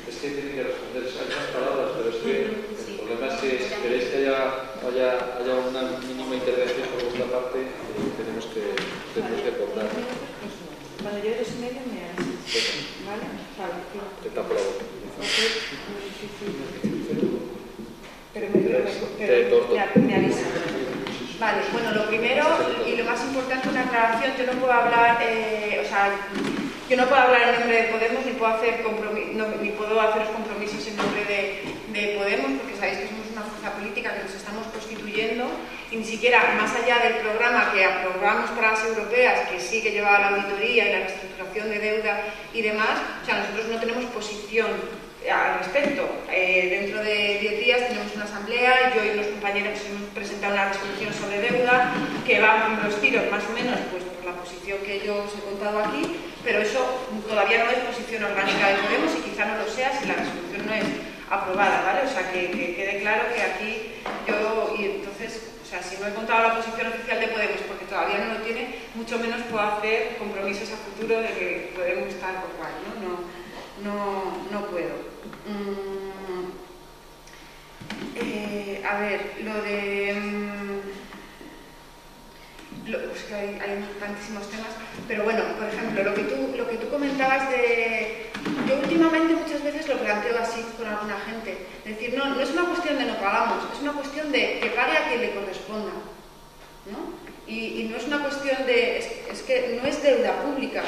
Es que tiene que responder esas palabras, pero es que el problema es que si queréis que haya una mínima intervención por vuestra parte, tenemos que cortar. Cuando yo 2:30 me haces, ¿vale? Te tapo la boca. Pero me avisa. Vale, bueno, lo primero y lo más importante, una aclaración. Yo no puedo hablar, yo no puedo hablar en nombre de Podemos, ni puedo haceros compromisos en nombre de Podemos, porque sabéis que somos una fuerza política política que nos estamos constituyendo, y ni siquiera más allá del programa que aprobamos para las europeas, que sí que llevaba la auditoría y la reestructuración de deuda y demás, o sea, nosotros no tenemos posición al respecto. Dentro de 10 días tenemos una asamblea y yo y unos compañeros hemos presentado una resolución sobre deuda que va con los tiros más o menos pues por la posición que yo os he contado aquí, pero eso todavía no es posición orgánica de Podemos y quizá no lo sea si la resolución no es aprobada, ¿vale? O sea, que quede claro que aquí yo, y entonces, o sea, si no he contado la posición oficial de Podemos porque todavía no lo tiene, mucho menos puedo hacer compromisos a futuro de que Podemos estar por cual, ¿no? No puedo. A ver, lo de... es que hay tantísimos temas, pero bueno, por ejemplo, lo que tú comentabas de... Yo últimamente muchas veces lo planteo así con alguna gente. Es decir, no es una cuestión de no pagamos, es una cuestión de que pague a quien le corresponda, ¿no? Y no es una cuestión de... Es que no es deuda pública.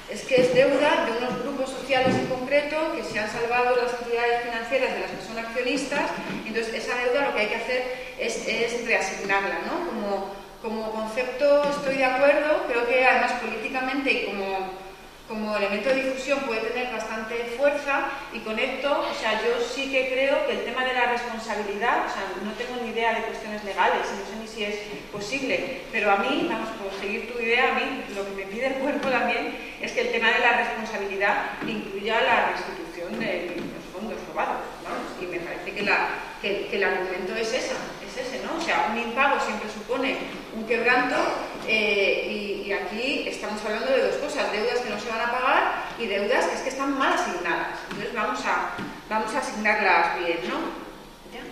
Es que es deuda de unos grupos sociales en concreto que se han salvado las actividades financieras de las que son accionistas, y entonces esa deuda lo que hay que hacer es reasignarla, ¿no? Como concepto estoy de acuerdo, creo que además políticamente y como elemento de difusión puede tener bastante fuerza, y con esto, o sea, yo sí que creo que el tema de la responsabilidad, o sea, no tengo ni idea de cuestiones legales, no sé ni si es posible, pero a mí, vamos, por seguir tu idea, a mí lo que me pide el cuerpo también es que el tema de la responsabilidad incluya la restitución de los fondos robados, ¿no? Y me parece que el argumento es ese, ¿no? O sea, un impago siempre supone un quebranto, y aquí estamos hablando de dos cosas: deudas que no se van a pagar y deudas que es que están mal asignadas. Entonces vamos a asignarlas bien, ¿no? ¿Ya?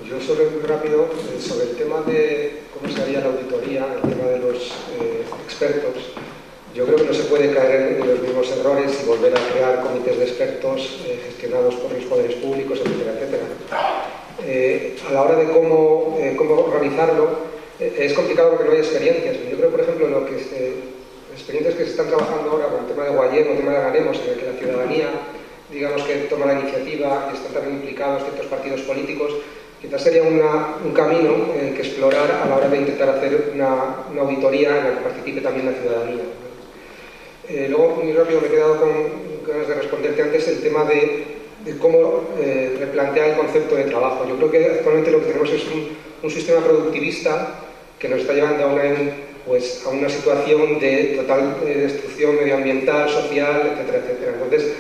Yo sobre muy rápido, sobre el tema de cómo se haría la auditoría, el tema de los expertos. Yo creo que no se puede caer en los mismos errores y volver a crear comités de expertos gestionados por los poderes públicos, etcétera, etcétera. A la hora de cómo organizarlo, es complicado porque no hay experiencias. Yo creo, por ejemplo, experiencias que se están trabajando ahora con el tema de Guayego, el tema de Ganemos, en el que la ciudadanía, digamos que toma la iniciativa y están también implicados ciertos partidos políticos. Quizás sería un camino que explorar a la hora de intentar hacer una auditoría en la que participe también la ciudadanía. Luego, muy rápido, me he quedado con ganas de responderte antes el tema de cómo replantear el concepto de trabajo. Yo creo que actualmente lo que tenemos es un sistema productivista que nos está llevando a una situación de total destrucción medioambiental, social, etcétera, etcétera. Entonces,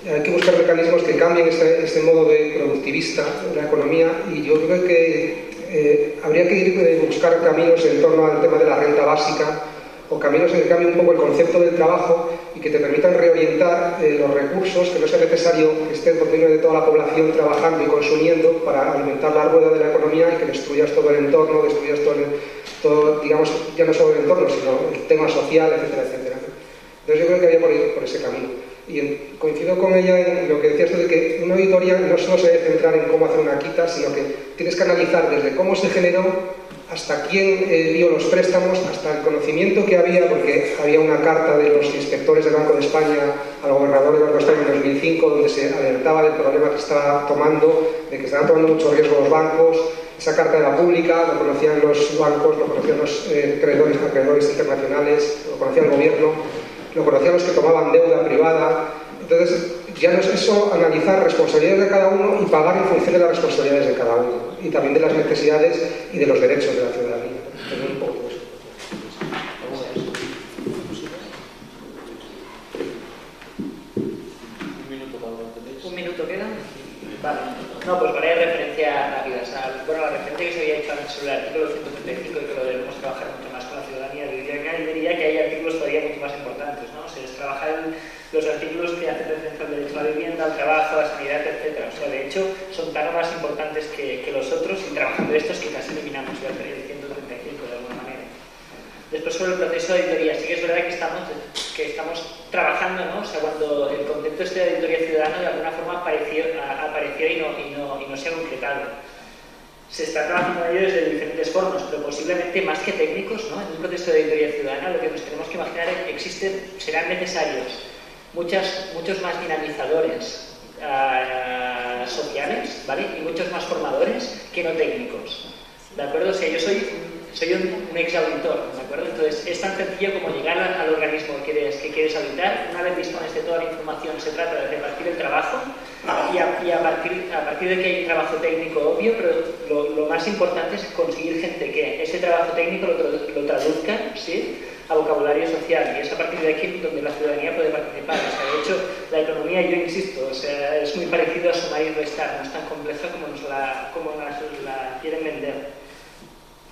hay que buscar mecanismos que cambien ese modo de productivista de la economía, y yo creo que habría que ir a buscar caminos en torno al tema de la renta básica, o caminos en que cambie un poco el concepto del trabajo y que te permitan reorientar los recursos, que no sea necesario que esté el continuo de toda la población trabajando y consumiendo para alimentar la rueda de la economía, y que destruyas todo el entorno, destruyas todo, digamos, ya no solo el entorno, sino el tema social, etcétera, etcétera. Entonces yo creo que había por ir por ese camino. Y coincido con ella en lo que decías de que una auditoría no solo se debe centrar en cómo hacer una quita, sino que tienes que analizar desde cómo se generó, hasta quién dio los préstamos, hasta el conocimiento que había, porque había una carta de los inspectores del Banco de España al gobernador del Banco de España en 2005, donde se alertaba del problema que estaba tomando, de que estaban tomando mucho riesgo los bancos. Esa carta era pública, lo conocían los bancos, lo conocían los acreedores internacionales, lo conocía el gobierno, lo conocían los que tomaban deuda privada. Entonces, ya no es eso, analizar responsabilidades de cada uno y pagar en función de las responsabilidades de cada uno, y también de las necesidades y de los derechos de la ciudadanía. Tener un poco eso. ¿Un minuto queda? Vale. No, pues para ir a referencia rápida. O sea, bueno, la referencia que se había hecho antes sobre el artículo 135 y que lo debemos trabajar mucho más con la ciudadanía, diría que hay artículos todavía mucho más importantes, ¿no? Se les trabaja los artículos que hacen referencia al derecho a la vivienda, al trabajo, a la sanidad, etcétera. O sea, de hecho, son tan o más importantes que los otros, y trabajando estos quizás eliminamos el 135 de alguna manera. Después, sobre el proceso de auditoría, sí que es verdad que estamos trabajando, ¿no? O sea, cuando el concepto este de auditoría ciudadana de alguna forma apareció y no se ha concretado. Se está trabajando en ello desde diferentes formas, pero posiblemente más que técnicos, ¿no? En un proceso de auditoría ciudadana, lo que nos tenemos que imaginar es que serán necesarios muchos más dinamizadores sociales, ¿vale? Y muchos más formadores que no técnicos, ¿de acuerdo? O sea, yo soy un exauditor, ¿de acuerdo? Entonces, es tan sencillo como llegar al organismo que quieres auditar. Una vez dispones de toda la información, se trata de repartir el trabajo y a partir de que hay un trabajo técnico obvio, pero lo más importante es conseguir gente que ese trabajo técnico lo traduzca, ¿sí?, a vocabulario social, y es a partir de aquí donde la ciudadanía puede participar. O sea, de hecho, la economía, yo insisto, o sea, es muy parecido a sumar y restar, no es tan compleja como nos la quieren vender.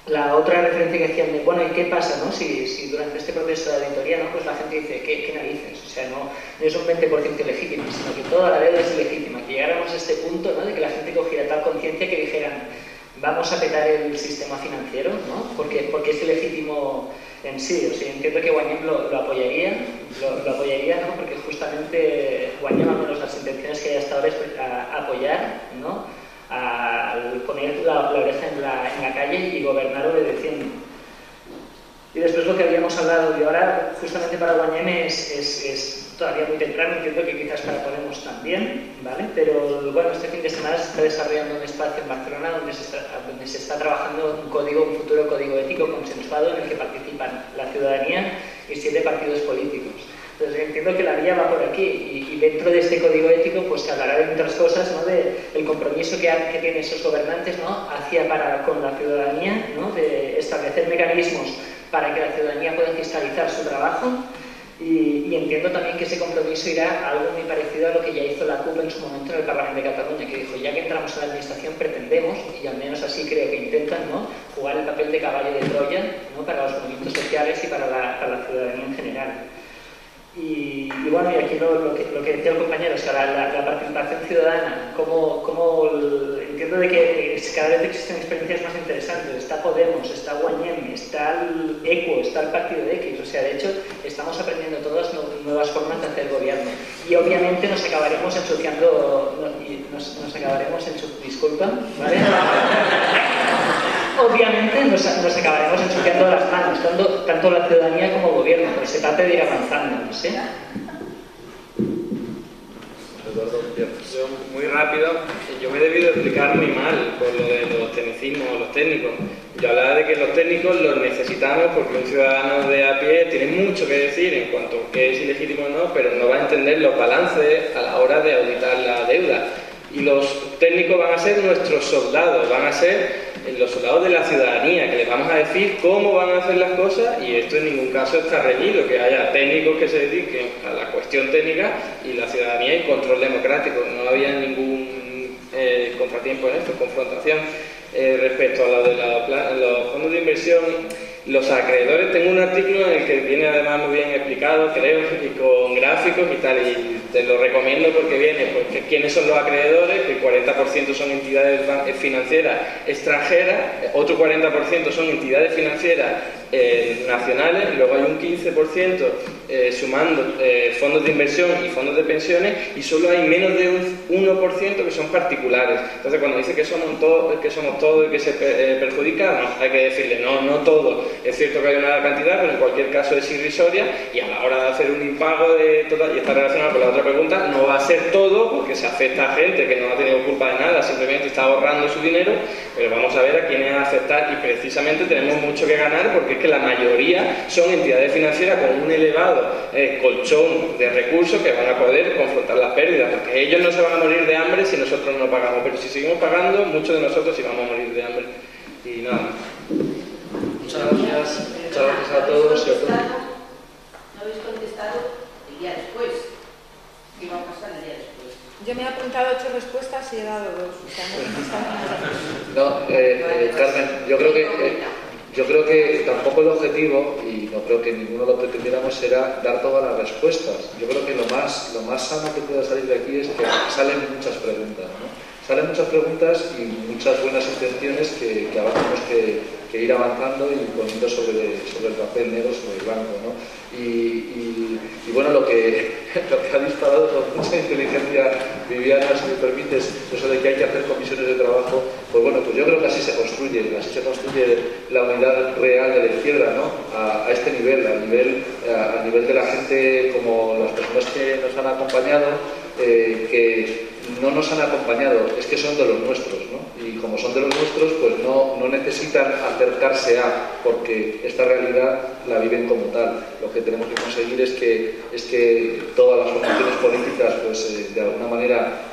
La otra referencia que hacían de, bueno, ¿y qué pasa, no? Si durante este proceso de auditoría, ¿no?, pues la gente dice, ¿qué narices? O sea, no es un 20% ilegítimo, sino que toda la deuda es ilegítima. Que llegáramos a este punto, ¿no?, de que la gente cogiera tal conciencia que dijeran, vamos a petar el sistema financiero, ¿no?, porque es ilegítimo en sí. O sea, entiendo que Guanyem lo apoyaría, ¿no?, porque justamente Guanyem, al menos las intenciones que hay hasta ahora es apoyar, ¿no?, al poner la oreja en la calle y gobernar obedeciendo. Y después lo que habíamos hablado, y ahora justamente para Guanyem es todavía muy temprano, entiendo que quizás para Podemos también, ¿vale? Pero bueno, este fin de semana se está desarrollando un espacio en Barcelona donde se está trabajando un futuro código ético consensuado en el que participan la ciudadanía y 7 partidos políticos. Entonces entiendo que la vía va por aquí, y dentro de este código ético pues se hablará de otras cosas, ¿no?, del compromiso que tienen esos gobernantes, ¿no?, con la ciudadanía, ¿no?, de establecer mecanismos para que la ciudadanía pueda fiscalizar su trabajo, y entiendo también que ese compromiso irá a algo muy parecido a lo que ya hizo la CUP en su momento en el Parlamento de Cataluña, que dijo, ya que entramos en la administración pretendemos, y al menos así creo que intentan, ¿no?, jugar el papel de caballo de Troya, ¿no?, para los movimientos sociales y para la ciudadanía en general. Y bueno, y aquí lo que decía el compañero, o sea, la participación ciudadana, entiendo de que cada vez existen experiencias más interesantes. Está Podemos, está Guanyem, está el ECO, está el partido de X. O sea, de hecho, estamos aprendiendo todas nuevas formas de hacer gobierno. Y obviamente nos acabaremos ensuciando, disculpa, ¿vale? Obviamente nos acabaremos ensuciando las manos, tanto la ciudadanía como el gobierno, pero se trata de ir avanzando, ¿no sé? Yo, muy rápido, yo me he debido explicar muy mal por lo de los tecnicismos o los técnicos. Yo hablaba de que los técnicos los necesitamos porque un ciudadano de a pie tiene mucho que decir en cuanto a qué es ilegítimo o no, pero no va a entender los balances a la hora de auditar la deuda. Y los técnicos van a ser nuestros soldados, van a ser los soldados de la ciudadanía, que les vamos a decir cómo van a hacer las cosas, y esto en ningún caso está reñido, que haya técnicos que se dediquen a la cuestión técnica y la ciudadanía y control democrático. No había ningún contratiempo en esto, confrontación. Respecto a lo de los fondos de inversión, los acreedores, tengo un artículo en el que viene además muy bien explicado, creo, y con gráficos y tal, y te lo recomiendo porque viene, pues, quiénes son los acreedores, que el 40% son entidades financieras extranjeras, otro 40% son entidades financieras nacionales, y luego hay un 15% sumando fondos de inversión y fondos de pensiones, y solo hay menos de un 1% que son particulares. Entonces, cuando dice que somos todos y que se perjudica, no, hay que decirle, no todo. Es cierto que hay una cantidad, pero en cualquier caso es irrisoria, y a la hora de hacer un impago de total, y está relacionado con la otra pregunta, no va a ser todo, porque se afecta a gente que no ha tenido culpa de nada, simplemente está ahorrando su dinero, pero vamos a ver a quiénes afectar, y precisamente tenemos mucho que ganar, porque es que la mayoría son entidades financieras con un elevado colchón de recursos que van a poder confrontar las pérdidas, porque ellos no se van a morir de hambre si nosotros no pagamos, pero si seguimos pagando, muchos de nosotros sí vamos a morir de hambre. Y nada más. Muchas gracias a todos y a todas. No habéis contestado el día después. ¿Qué va a pasar el día después? Yo me he apuntado 8 respuestas y he dado 2. O sea, no, Carmen, yo creo que tampoco el objetivo, y no creo que ninguno lo pretendiéramos, era dar todas las respuestas. Yo creo que lo más sano que pueda salir de aquí es que salen muchas preguntas, ¿no? Salen muchas preguntas y muchas buenas intenciones que ahora tenemos que que ir avanzando y poniendo sobre el papel negro, sobre el blanco, ¿no? Y bueno, lo que ha disparado con mucha inteligencia Viviana, si me permites, eso de que hay que hacer comisiones de trabajo, pues bueno, pues yo creo que así se construye la unidad real de la izquierda, ¿no? A este nivel, a nivel de la gente, como las personas que nos han acompañado, que no nos han acompañado, es que son de los nuestros, ¿no? Y como son de los nuestros, pues no necesitan acercarse porque esta realidad la viven como tal. Lo que tenemos que conseguir es que todas las formaciones políticas, pues de alguna manera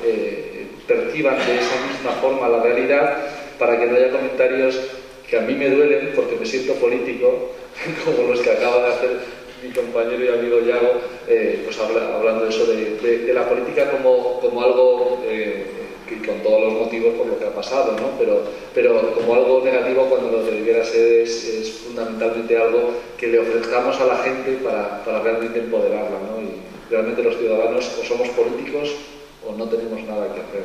perciban de esa misma forma la realidad, para que no haya comentarios que a mí me duelen porque me siento político, como los que acaba de hacer mi compañero y amigo Yago, pues hablando de eso, de la política como algo que con todos los motivos por lo que ha pasado, ¿no? Pero como algo negativo, cuando lo que debiera ser es fundamentalmente algo que le ofrezcamos a la gente para realmente empoderarla, ¿no? Y realmente los ciudadanos o somos políticos o no tenemos nada que hacer.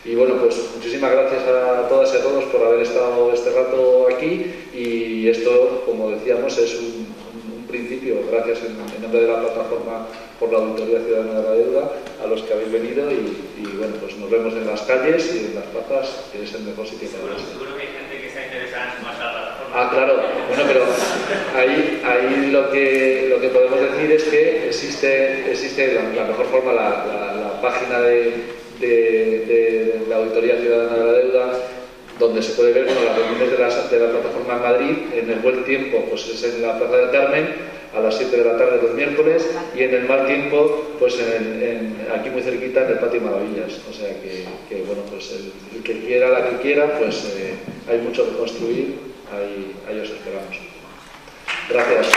Y bueno, pues muchísimas gracias a todas y a todos por haber estado este rato aquí, y esto, como decíamos, es un principio. Gracias en nombre de la plataforma por la Auditoría Ciudadana de la Deuda a los que habéis venido, y bueno, pues nos vemos en las calles y en las plazas, que es el mejor sitio para eso. Seguro que hay gente que está interesada en sumarse a la plataforma. Ah, claro, bueno, pero ahí lo que podemos decir es que existe la mejor forma, la página de la Auditoría Ciudadana de la Deuda, donde se puede ver, bueno, las reuniones de la plataforma en Madrid. En el buen tiempo, pues es en la Plaza del Carmen a las 7 de la tarde los miércoles, y en el mal tiempo, pues aquí muy cerquita, en el Patio Maravillas. O sea que bueno, pues el que quiera, la que quiera, pues hay mucho que construir, ahí os esperamos. Gracias.